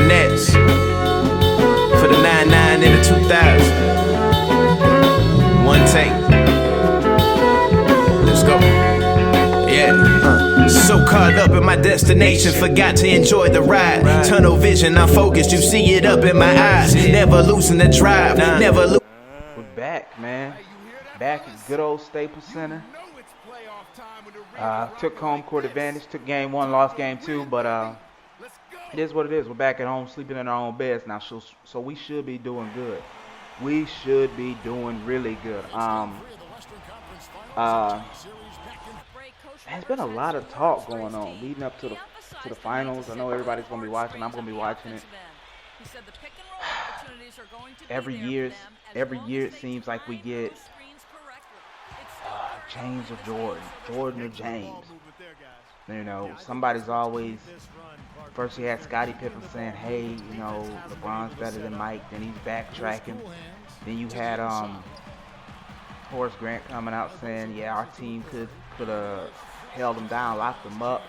Nets for the 99 and the 2000. One take. Let's go. Yeah. So caught up in my destination, forgot to enjoy the ride. Tunnel vision, I'm focused, you see it up in my eyes. Never losing the drive, never lose. We're back, man. Back at good old Staples Center. Took home court advantage, took game one, lost game two, but it is what it is. We're back at home, sleeping in our own beds now, so we should be doing good. We should be doing really good. There's been a lot of talk going on leading up to the finals. I know everybody's gonna be watching. I'm gonna be watching it. Every year it seems like we get James or Jordan or James. You know, somebody's always, first you had Scottie Pippen saying, hey, you know, LeBron's better than Mike, then he's backtracking. Then you had Horace Grant coming out saying, yeah, our team could have held them down, locked them up.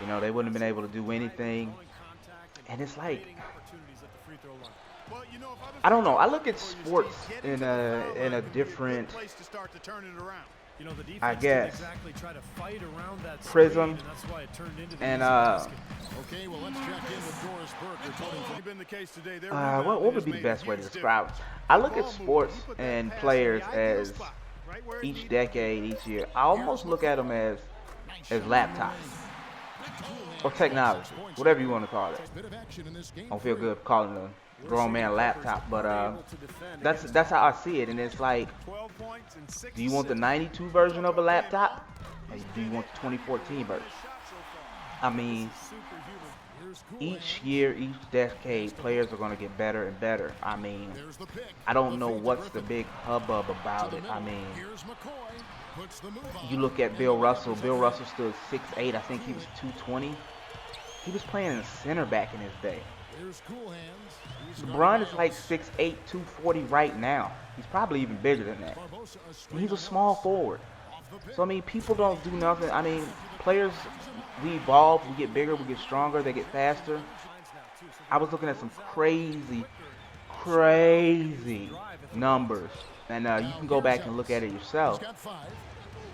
You know, they wouldn't have been able to do anything. And it's like, I don't know. I look at sports in a different, I guess, prism, and what would be the best way to describe it? I look at sports and players as each decade, each year. I almost look at them as laptops or technology, whatever you want to call it. I don't feel good calling a grown man a laptop, but that's how I see it. And it's like, do you want the 92 version of a laptop, or do you want the 2014 version? I mean, each year, each decade, players are going to get better and better. I mean, I don't know what's the big hubbub about it. I mean, you look at Bill Russell. Bill Russell stood 6'8". I think he was 220. He was playing a center back in his day. LeBron is like 6'8", 240 right now. He's probably even bigger than that. And he's a small forward. So, I mean, people don't do nothing. I mean, players, we evolve, we get bigger, we get stronger, they get faster. I was looking at some crazy numbers. And you can go back and look at it yourself.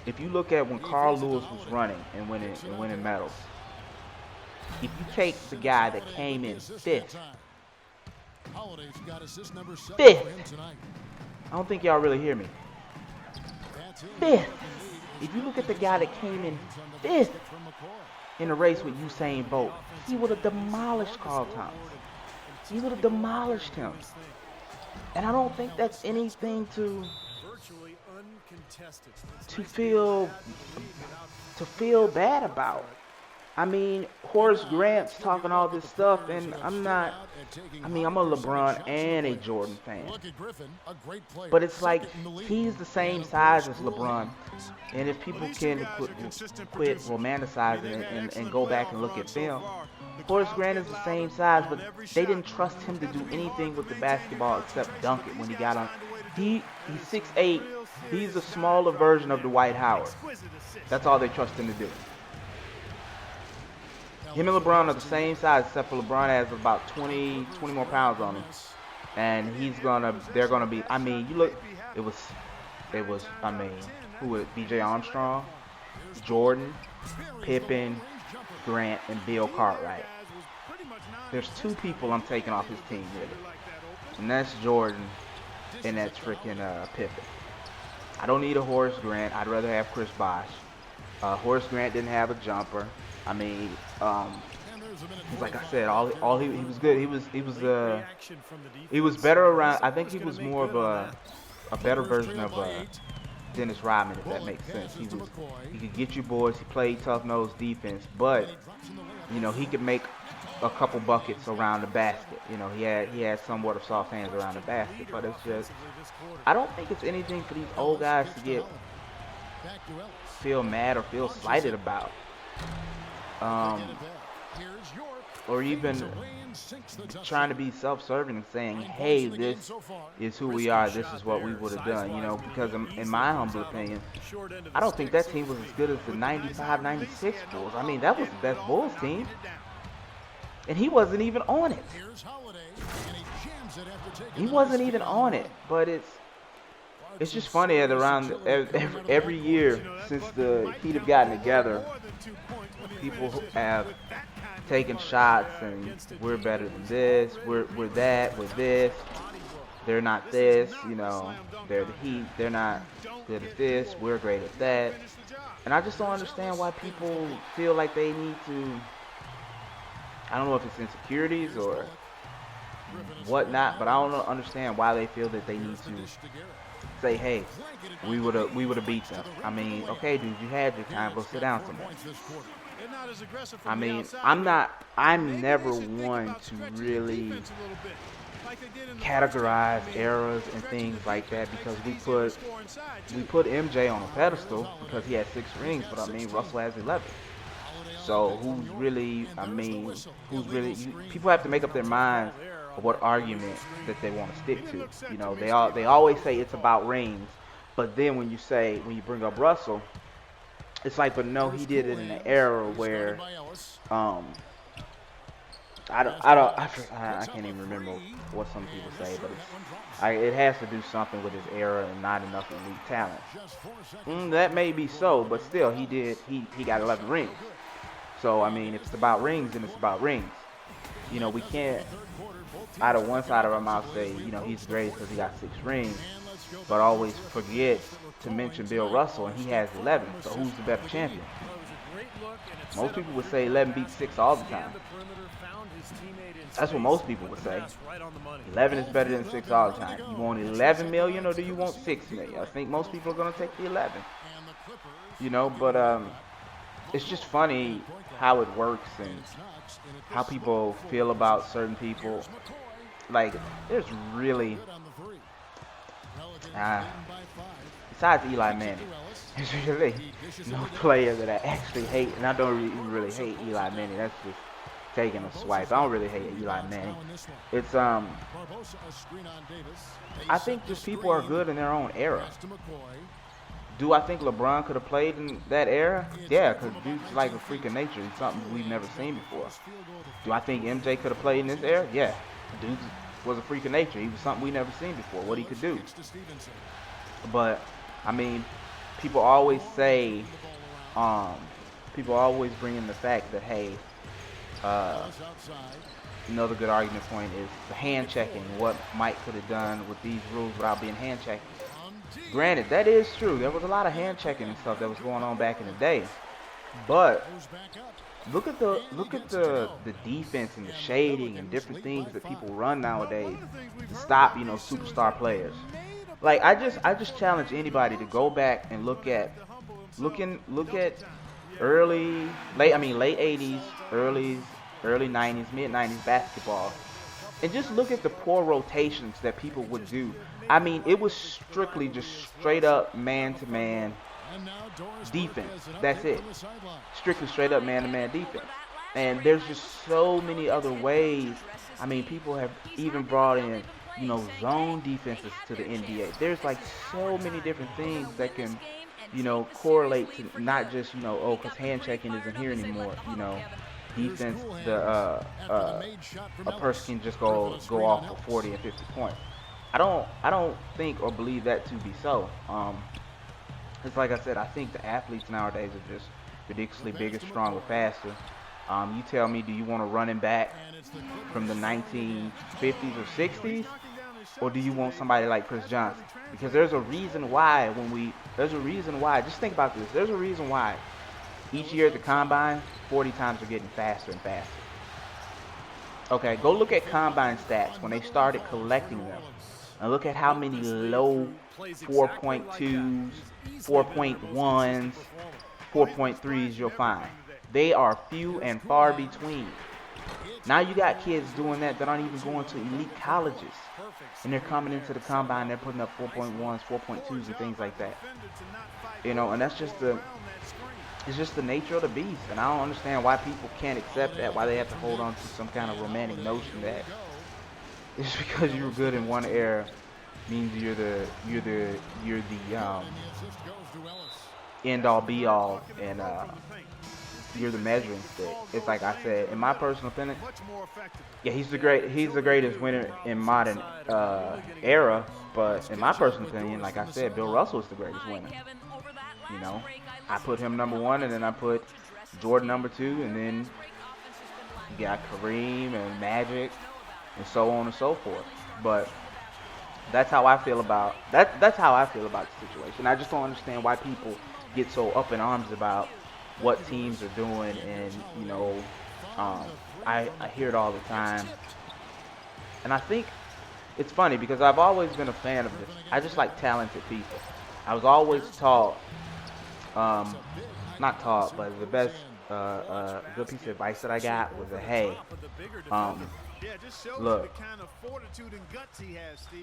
If you look at when Carl Lewis was running and winning medals, if you take the guy that came in fifth, I don't think y'all really hear me. Fifth. If you look at the guy that came in fifth in a race with Usain Bolt, he would have demolished Carl Thomas. He would have demolished him. And I don't think that's anything to feel bad about. I mean, Horace Grant's talking all this stuff, and I'm a LeBron and a Jordan fan. But it's like, he's the same size as LeBron. And if people can quit romanticizing it and go back and look at film, Horace Grant is the same size, but they didn't trust him to do anything with the basketball except dunk it when he got on. He's 6'8". He's a smaller version of Dwight Howard. That's all they trust him to do. Him and LeBron are the same size, except for LeBron has about 20 more pounds on him. And they're gonna be, I mean, you look, it was, I mean, who was it? B.J. Armstrong, Jordan, Pippen, Grant, and Bill Cartwright. There's two people I'm taking off his team, really. And that's Jordan, and that's freaking Pippen. I don't need a Horace Grant. I'd rather have Chris Bosh. Horace Grant didn't have a jumper. I mean, like I said, all he was good. He was better around. I think he was more of a better version of Dennis Rodman, if that makes sense. He could get you boys. He played tough-nosed defense, but you know, he could make a couple buckets around the basket. You know, he had somewhat of soft hands around the basket, but it's just, I don't think it's anything for these old guys to feel mad or feel slighted about. Or even trying to be self-serving and saying, hey, this is who we are, this is what we would have done, you know, because in my humble opinion, I don't think that team was as good as the 95-96 Bulls. I mean, that was the best Bulls team. And he wasn't even on it. He wasn't even on it. But it's just funny that around every year since the Heat have gotten together, people have taken shots and we're better than this, we're that, we're this, they're not this, you know, they're the Heat, they're not good at this, we're great at that. And I just don't understand why people feel like they need to, I don't know if it's insecurities or whatnot, but I don't understand why they feel that they need to say, hey, we would have beat them. I mean, okay, dude, you had your time, go sit down somewhere. I mean, I'm never one to really categorize eras and things like that, because we put MJ on a pedestal because he had 6 rings, but I mean, Russell has 11. So people have to make up their minds of what argument that they want to stick to. You know, they always say it's about rings, but then when you bring up Russell, it's like, but no, he did it in an era where I can't even remember what some people say, but it has to do something with his era and not enough elite talent. That may be so, but still, he got 11 rings. So, I mean, if it's about rings, then it's about rings. You know, we can't, out of one side of our mouth, say, you know, he's great because he got 6 rings, but always forget to mention Bill Russell, and he has 11. So who's the better champion? Most people would say 11 beats 6 all the time. That's what most people would say. 11 is better than 6 all the time. You want 11 million or do you want 6 million? I think most people are going to take the 11. You know, but it's just funny how it works and how people feel about certain people. Like, there's really, besides Eli Manning, there's really no player that I actually hate, and I don't really hate Eli Manning. That's just taking a swipe. I don't really hate Eli Manning. It's I think just people are good in their own era. Do I think LeBron could have played in that era? Yeah, because dude's like a freak of nature. He's something we've never seen before. Do I think MJ could have played in this era? Yeah. Dude was a freak of nature. He was something we never seen before, what he could do. But, I mean, people always say, people always bring in the fact that, hey, another good argument point is the hand checking, what Mike could have done with these rules without being hand checking. Granted, that is true. There was a lot of hand checking and stuff that was going on back in the day. But look at the defense and the shading and different things that people run nowadays to stop, you know, superstar players. Like, I just challenge anybody to go back and look at late 80s, early 90s, mid 90s basketball, and just look at the poor rotations that people would do. I mean, it was strictly just straight up man-to-man defense. That's it. Strictly straight up man-to-man defense. And there's just so many other ways. I mean, people have even brought in, you know, zone defenses to the NBA. There's like so many different things that can, you know, correlate to not just, you know, oh, because hand checking isn't here anymore. You know, defense, a person can just go off for 40 and 50 points. I don't think or believe that to be so. It's like I said, I think the athletes nowadays are just ridiculously bigger, stronger, faster. You tell me, do you want a running back from the 1950s or 60s, or do you want somebody like Chris Johnson? Because there's a reason why just think about this. There's a reason why each year at the combine, 40 times are getting faster and faster. Okay, go look at combine stats when they started collecting them. And look at how many low 4.2s, 4.1s, 4.3s you'll find. They are few and far between. Now you got kids doing that aren't even going to elite colleges. And they're coming into the combine, they're putting up 4.1s, 4.2s and things like that. You know, and that's just it's just the nature of the beast. And I don't understand why people can't accept that, why they have to hold on to some kind of romantic notion that just because you were good in one era means you're the end all be all, and you're the measuring stick. It's like I said, in my personal opinion, yeah, he's the greatest winner in modern era. But in my personal opinion, like I said, Bill Russell is the greatest winner. You know, I put him number one, and then I put Jordan number two, and then you got Kareem and Magic, and so on and so forth. But that's how I feel about that. That's how I feel about the situation. I just don't understand why people get so up in arms about what teams are doing, and I hear it all the time, and I think it's funny because I've always been a fan of this. I just like talented people. I was always taught, not taught, but the best good piece of advice that I got was hey, look,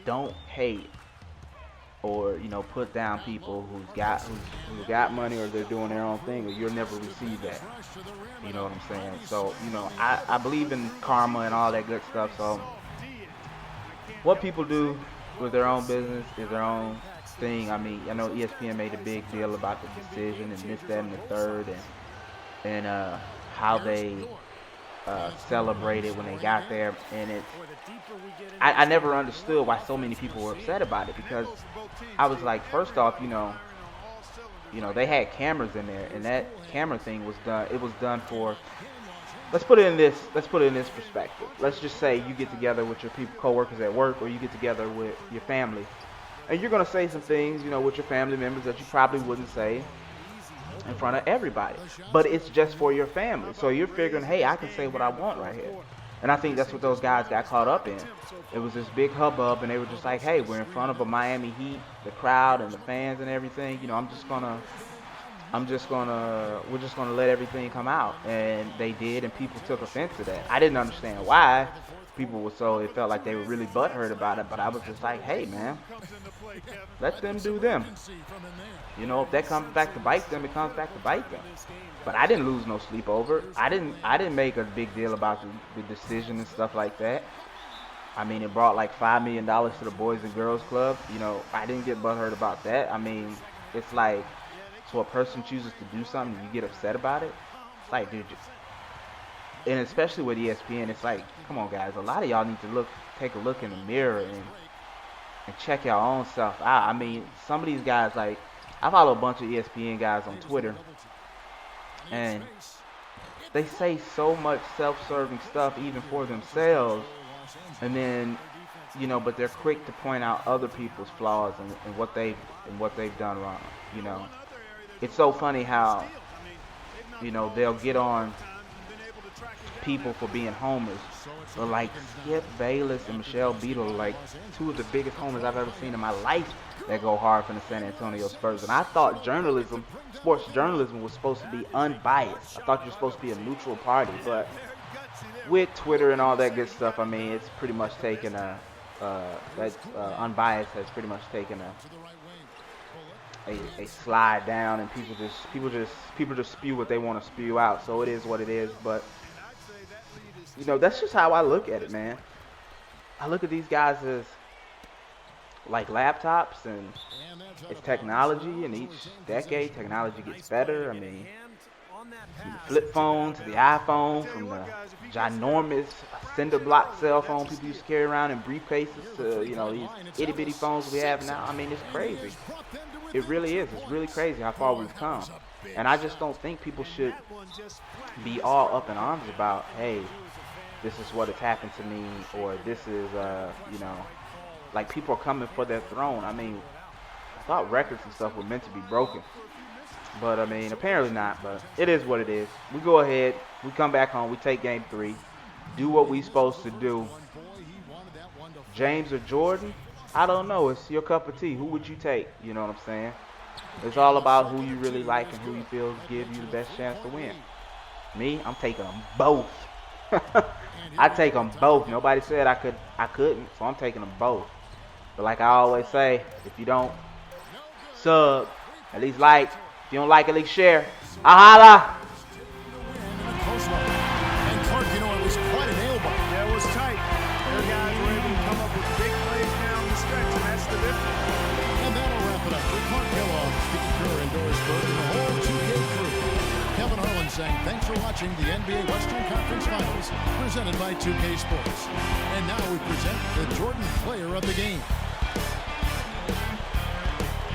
don't hate or put down people who got money or they're doing their own thing, or you'll never receive that. You know what I'm saying? So I believe in karma and all that good stuff. So what people do with their own business is their own thing. I mean, I know ESPN made a big deal about the decision and this, that, and the third, and how they celebrated when they got there, and I never understood why so many people were upset about it, because I was like, first off, they had cameras in there, and that camera thing was done. It was done for. Let's put it in this perspective. Let's just say you get together with your coworkers at work, or you get together with your family, and you're gonna say some things, with your family members that you probably wouldn't say in front of everybody, but it's just for your family. So you're figuring, hey, I can say what I want right here. And I think that's what those guys got caught up in. It was this big hubbub, and they were just like, hey, we're in front of a Miami Heat, the crowd and the fans and everything. We're just gonna let everything come out. And they did, and people took offense to that. I didn't understand why people were it felt like they were really butthurt about it, but I was just like, hey, man, let them do them. If that comes back to bite them, it comes back to bite them. But I didn't lose no sleep over it. I didn't make a big deal about the decision and stuff like that. I mean, it brought like $5 million to the Boys and Girls Club. I didn't get butthurt about that. I mean, it's like, so a person chooses to do something and you get upset about it. It's like, dude, and especially with ESPN, it's like, come on, guys. A lot of y'all need to take a look in the mirror and check your own self out. I mean, some of these guys, like, I follow a bunch of ESPN guys on Twitter, and they say so much self-serving stuff even for themselves, and then, but they're quick to point out other people's flaws and what they've done wrong. It's so funny how, they'll get on people for being homers, but like Skip Bayless and Michelle Beadle, like two of the biggest homers I've ever seen in my life, that go hard for the San Antonio Spurs. And I thought sports journalism was supposed to be unbiased. I thought you're supposed to be a neutral party, but with Twitter and all that good stuff, I mean, it's pretty much taken unbiased has pretty much taken a slide down, and people just spew what they want to spew out. So it is what it is. But that's just how I look at it, man. I look at these guys as like laptops, and it's technology, and each decade technology gets better. I mean, from the flip phone to the iPhone, from the ginormous cinder block cell phone people used to carry around in briefcases to these itty bitty phones we have now. I mean, it's crazy. It really is. It's really crazy how far we've come. And I just don't think people should be all up in arms about, hey, this is what has happened to me, or this is, like people are coming for their throne. I mean, I thought records and stuff were meant to be broken. But, I mean, apparently not. But it is what it is. We go ahead. We come back home. We take game 3. Do what we supposed to do. James or Jordan? I don't know. It's your cup of tea. Who would you take? You know what I'm saying? It's all about who you really like and who you feel give you the best chance to win. Me, I'm taking them both. I take them both. Nobody said I couldn't, so I'm taking them both. But like I always say, if you don't sub, at least like. If you don't like, at least share. Ahala! And Clark, it was quite a nail biter. Yeah, it was tight. Their guys were able to come up with big plays down the stretch, and that's the difference. And that'll wrap it up. For Clark Kellogg, Steve Kerr, and Doris Burke, and the whole 2K crew. Kevin Harlan saying thanks for watching the NBA Western Conference Finals presented by 2K Sports. And now we present the Jordan Player of the Game.